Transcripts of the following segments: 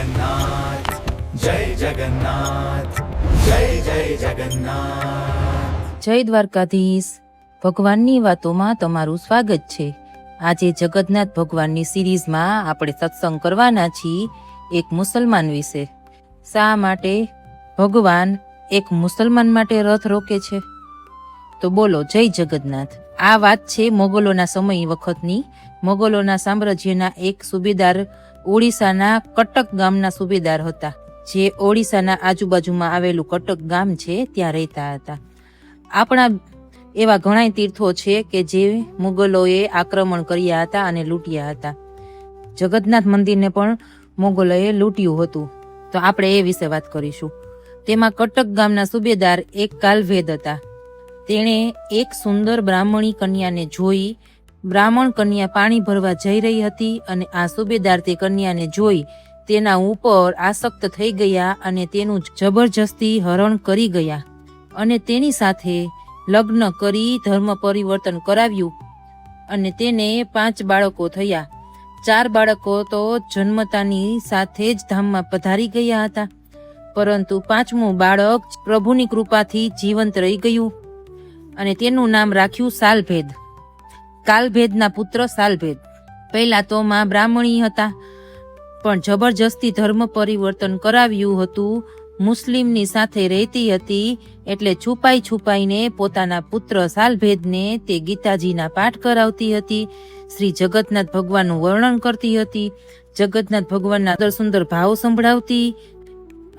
जगन्नाथ जय जगन्नाथ जय जय जगन्नाथ। જય દ્વારકાધીશ। ભગવાનની વાતોમાં તમારું સ્વાગત છે। આજે જગન્નાથ ભગવાનની સિરીઝમાં આપણે સત્સંગ કરવાના છીએ એક મુસલમાન વિશે। શા માટે ભગવાન એક મુસલમાન માટે રથ રોકે છે? તો બોલો જય જગન્નાથ। આ વાત છે મોગલોના સમય વખતની। મોગલોના સામ્રાજ્યના એક સુબેદાર ઓડિશાના કટક ગામના સુબેદાર હતા, જે ઓડિશાના આજુબાજુમાં આવેલું કટક ગામ છે ત્યાં રહેતા હતા। આપણા એવા ઘણા તીર્થો છે કે જે મુગલોએ આક્રમણ કર્યા હતા અને લૂંટ્યા હતા। જગન્નાથ મંદિરને પણ મુગલોએ લૂંટ્યું હતું, તો આપણે એ વિશે વાત કરીશું। તેમાં કટક ગામના સુબેદાર એક કાલભેદ હતા। તેણે એક સુંદર બ્રાહ્મણી કન્યાને જોઈ। બ્રાહ્મણ કન્યા પાણી ભરવા જઈ રહી હતી અને આ સુબેદાર તે કન્યાને જોઈ તેના ઉપર આસક્ત થઈ ગયા અને તેનું જબરજસ્તી હરણ કરી ગયા અને તેની સાથે લગ્ન કરી ધર્મ પરિવર્તન કરાવ્યું અને તેને 5 બાળકો થયા। 4 બાળકો તો જન્મતાની સાથે જ ધામમાં પધારી ગયા હતા, પરંતુ 5મું બાળક પ્રભુની કૃપાથી જીવંત રહી ગયું અને તેનું નામ રાખ્યું સાલભેદ। કાલભેદના પુત્ર સાલભેદ પહેલા તો માં બ્રાહ્મણી હતા, પણ જબરજસ્તી ધર્મ પરિવર્તન કરાવ્યું હતું। મુસ્લિમની સાથે રહેતી હતી, એટલે છુપાઈને પોતાના પુત્ર સાલભેદને તે ગીતાજીના પાઠ કરાવતી હતી, શ્રી જગન્નાથ ભગવાનનું વર્ણન કરતી હતી, જગન્નાથ ભગવાનના સુંદર સુંદર ભાવ સંભળાવતી।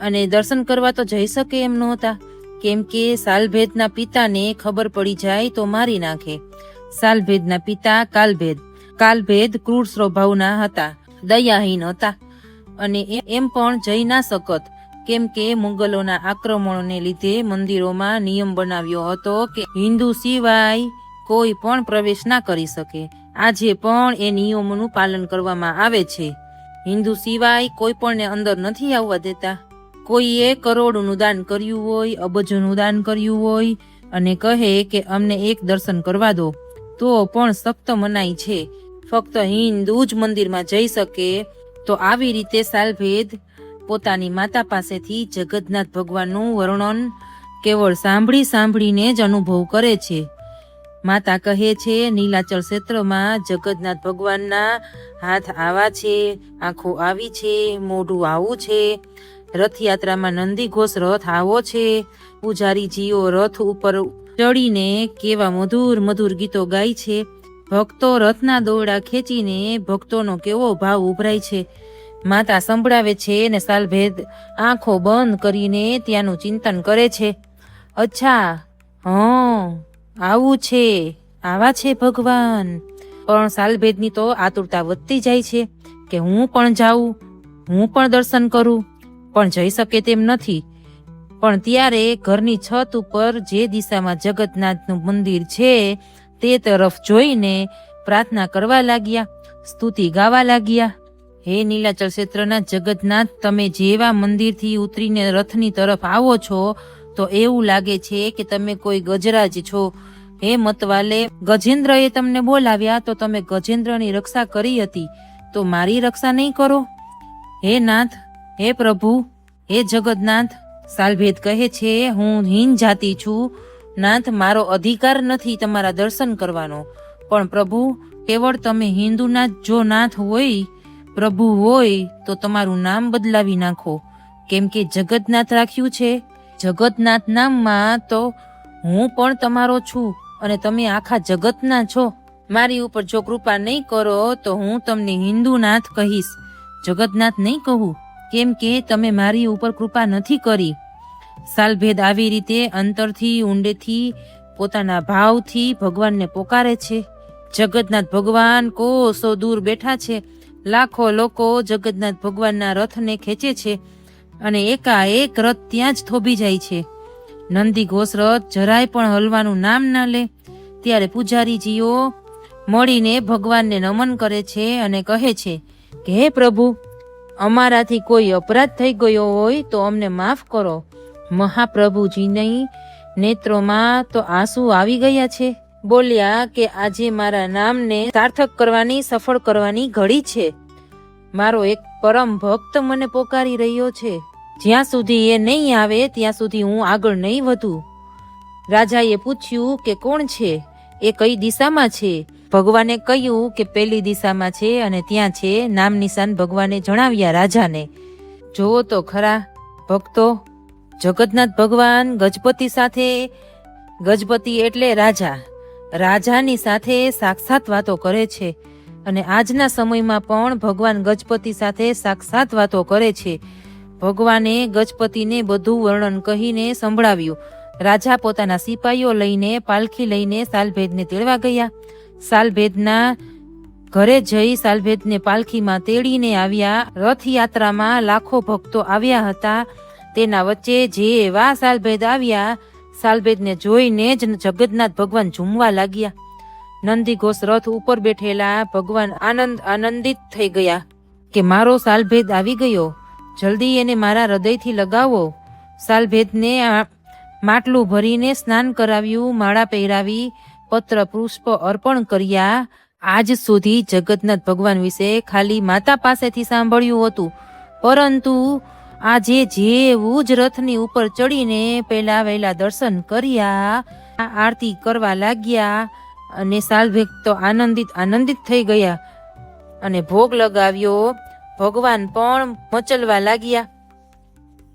અને દર્શન કરવા તો જઈ શકે એમ નહોતા, કેમ કે સાલભેદના પિતાને ખબર પડી જાય તો મારી નાખે। સાલભેદના પિતા કાલભેદ ક્રૂર સ્વભાવના હતા, દયાહીન હતા અને એમ પણ જઈ ના શકત, કેમ કે મુગલોના આક્રમણોને લીધે મંદિરોમાં નિયમ બનાવ્યો હતો કે હિન્દુ સિવાય કોઈ પણ પ્રવેશ ના કરી શકે। આજે પણ એ નિયમોનું પાલન કરવામાં આવે છે। હિન્દુ સિવાય કોઈ પણને અંદર નથી આવવા દેતા। કોઈએ કરોડોનું દાન કર્યું હોય, અબજોનું દાન કર્યું હોય અને કહે કે અમને એક દર્શન કરવા દો, તો પણ સખ્ત મનાઈ છે, ફક્ત હિન્દુ જ મંદિરમાં જઈ શકે। તો આવી રીતે સાલભેદ પોતાની માતા પાસેથી જગન્નાથ ભગવાનનું વર્ણન કેવળ સાંભળીને જ અનુભવ કરે છે। માતા કહે છે, નીલાચલ ક્ષેત્રમાં જગન્નાથ ભગવાનના હાથ આવા છે, આંખો આવી છે, મોઢું આવું છે, રથયાત્રામાં નંદી ઘોષ રથ આવો છે, પૂજારીજીઓ રથ ઉપર ચડીને કેવા મધુર ગીતો ગાય છે, ભક્તો રથના દોરડા ખેંચીને ભક્તોનો કેવો ભાવ ઉભરાય છે। માતા સંભળાવે છે ને સાલભેદ આંખો બંધ કરીને ત્યાંનું ચિંતન કરે છે। અચ્છા, આવું છે, આવા છે ભગવાન। પણ સાલભેદની તો આતુરતા વધતી જાય છે કે હું પણ જાઉં, હું પણ દર્શન કરું, પણ જઈ શકે તેમ નથી। પણ ત્યારે ઘરની છત ઉપર જે દિશામાં જગન્નાથનું મંદિર છે તે તરફ જોઈને પ્રાર્થના કરવા લાગ્યા, સ્તુતિ ગાવા લાગ્યા। હે નીલાચલ ક્ષેત્રના જગન્નાથ, તમે જેવા મંદિરથી ઉતરીને રથની તરફ આવો છો તો એવું લાગે છે કે તમે કોઈ ગજરાજ છો। હે મતવાલે, ગજેન્દ્રએ તમને બોલાવ્યા તો તમે ગજેન્દ્રની રક્ષા કરી હતી, તો મારી રક્ષા નહીં કરો? હે નાથ, હે પ્રભુ, હે જગન્નાથ। સાલભેદ કહે છે, હું હીન જાતિ છું નાથ, મારો અધિકાર નથી તમારા દર્શન કરવાનો, પણ પ્રભુ કેવળ તમે હિન્દુના જો નાથ હોય, પ્રભુ હોય, તો તમારું નામ બદલાવી નાખો, કેમ કે જગન્નાથ રાખ્યું છે। જગન્નાથ નામમાં તો હું પણ તમારો છું અને તમે આખા જગતના છો। મારી ઉપર જો કૃપા નહીં કરો તો હું તમને હિન્દુનાથ કહીશ, જગન્નાથ નહીં કહું, કેમ કે તમે મારી ઉપર કૃપા નથી કરી। સાલભેદ આવી રીતે અંતરથી ઊંડેથી પોતાના ભાવથી ભગવાનને પોકારે છે। જગન્નાથ ભગવાન કોસો દૂર બેઠા છે, લાખો લોકો જગન્નાથ ભગવાનના રથને ખેંચે છે અને એકાએક રથ ત્યાં જ થોભી જાય છે। નંદી ઘોષ રથ જરાય પણ હલવાનું નામ ના લે। ત્યારે પૂજારીજીઓ મળીને ભગવાનને નમન કરે છે અને કહે છે કે હે પ્રભુ, અમારાથી કોઈ અપરાધ થઈ ગયો હોય તો અમને માફ કરો। મહાપ્રભુજીની નેત્રોમાં તો આંસુ આવી ગયા છે। બોલ્યા કે આજે મારા નામને સાર્થક કરવાની, સફળ કરવાની ઘડી છે। મારો એક પરમ ભક્ત મને પોકારી રહ્યો છે. જ્યાં સુધી એ નહીં આવે ત્યાં સુધી હું આગળ નહીં વધું. રાજાએ પૂછ્યું કે કોણ છે, એ કઈ દિશામાં છે? ભગવાને કહ્યું કે પેલી દિશામાં છે અને ત્યાં છે. નામ નિશાન ભગવાને જણાવ્યા રાજાને. જોવો તો ખરા ભક્તો, જગન્નાથ ભગવાન ગજપતિ સાથે, ગજપતિ એટલે રાજા, રાજાની સાથે સાક્ષાત વાતો કરે છે. અને આજના સમયમાં પણ ભગવાન ગજપતિ સાથે સાક્ષાત વાતો કરે છે. ભગવાને ગજપતિને બધું વર્ણન કહીને સંભળાવ્યું. રાજા પોતાના સિપાઈઓ લઈને પાલખી લઈને સાલભેદને તેડવા ગયા. સાલભેદના ઘરે જઈ સાલભેદને પાલખીમાં તેડીને આવ્યા. રથયાત્રામાં લાખો ભક્તો આવ્યા હતા. તેના વચ્ચે જે એવા સાલભેદ આવ્યા, સાલભેદને જોઈને જ જગન્નાથ ભગવાન ઝૂમવા લાગ્યા. નંદીઘોષ રથ ઉપર બેઠેલા ભગવાન આનંદિત થઈ ગયા કે મારો સાલભેદ આવી ગયો, જલ્દી એને મારા હૃદયથી લગાવો. સાલભેદને માટલું ભરીને સ્નાન કરાવ્યું, માળા પહેરાવી, પત્ર પુષ્પ અર્પણ કર્યા. આજ સુધી જગન્નાથ ભગવાન વિશે ખાલી માતા પાસેથી સાંભળ્યું હતું, પરંતુ આજે જેવું જ રથની ઉપર ચડીને પહેલા વહેલા દર્શન કર્યા, આરતી કરવા લાગ્યા અને સાલભેદ તો આનંદિત થઈ ગયા અને ભોગ લગાવ્યો. ભગવાન પણ મચલવા લાગ્યા.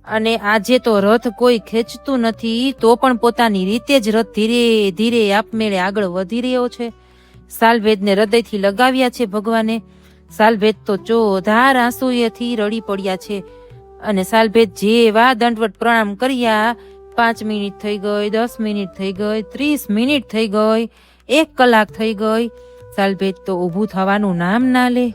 અને આજે તો રથ કોઈ ખેંચતું નથી, તો પણ પોતાની રીતે જ રથ ધીરે ધીરે આપમેળે આગળ વધી રહ્યો છે. સાલભેદને હૃદયથી લગાવ્યા છે ભગવાને. સાલભેદ તો ચોધાર આંસુએથી રડી પડ્યા છે. અને સાલભેદ જેવા દંડવત પ્રણામ કર્યા. 5 મિનિટ થઈ ગઈ, 10 મિનિટ થઈ ગઈ, 30 મિનિટ થઈ ગઈ, 1 કલાક થઈ ગઈ. સાલભેદ તો ઊભું થવાનું નામ ના લે.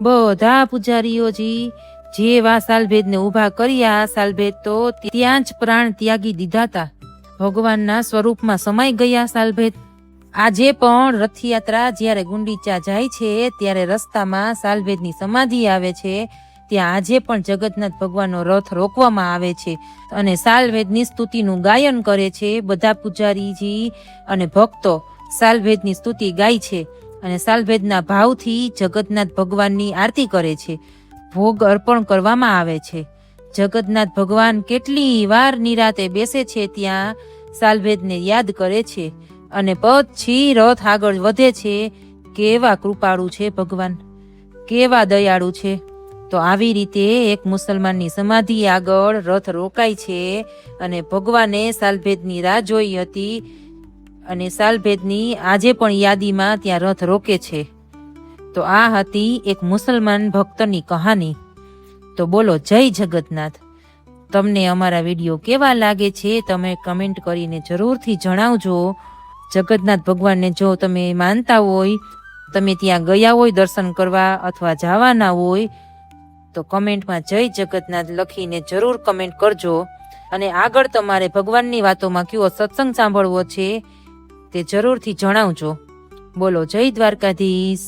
બધા પૂજારીઓજી જેવા સાલભેદને ઊભા કર્યા, સાલભેદ તો ત્યાં જ પ્રાણ ત્યાગી દીધા હતા. ભગવાનના સ્વરૂપમાં સમાઈ ગયા સાલભેદ. આજે પણ રથયાત્રા જ્યારે ગુંડીચા જાય છે ત્યારે રસ્તામાં સાલભેદની સમાધિ આવે છે. ત્યાં આજે પણ જગન્નાથ ભગવાનનો રથ રોકવામાં આવે છે અને સાલભેદની સ્તુતિનું ગાયન કરે છે. બધા પૂજારીજી અને ભક્તો સાલભેદની સ્તુતિ ગાય છે અને સાલભેદના ભાવથી જગન્નાથ ભગવાનની આરતી કરે છે. ભોગ અર્પણ કરવામાં આવે છે. જગન્નાથ ભગવાન કેટલી વાર નિરાતે બેસે છે, ત્યાં સાલભેદને યાદ કરે છે અને પછી રથ આગળ વધે છે. કેવા કૃપાળુ છે ભગવાન, કેવા દયાળુ છે. તો આવી રીતે એક મુસલમાનની સમાધિ આગળ રથ રોકાય છે અને ભગવાને સાલભેદની રાહ જોઈ હતી અને સાલભેદની આજે પણ યાદીમાં ત્યાં રથ રોકે છે. તો આ હતી એક મુસલમાન ભક્તની કહાની. તો બોલો જય જગન્નાથ. તમને અમારા વિડીયો કેવા લાગે છે તમે કમેન્ટ કરીને જરૂરથી જણાવજો. જગન્નાથ ભગવાનને જો તમે માનતા હોય, તમે ત્યાં ગયા હોય દર્શન કરવા અથવા જવાના હોય, તો કમેન્ટમાં જય જગન્નાથ લખીને જરૂર કમેન્ટ કરજો. અને આગળ તમારે ભગવાનની વાતોમાં કયો સત્સંગ સાંભળવો છે તે જરૂરથી જણાવજો. બોલો જય દ્વારકાધીશ.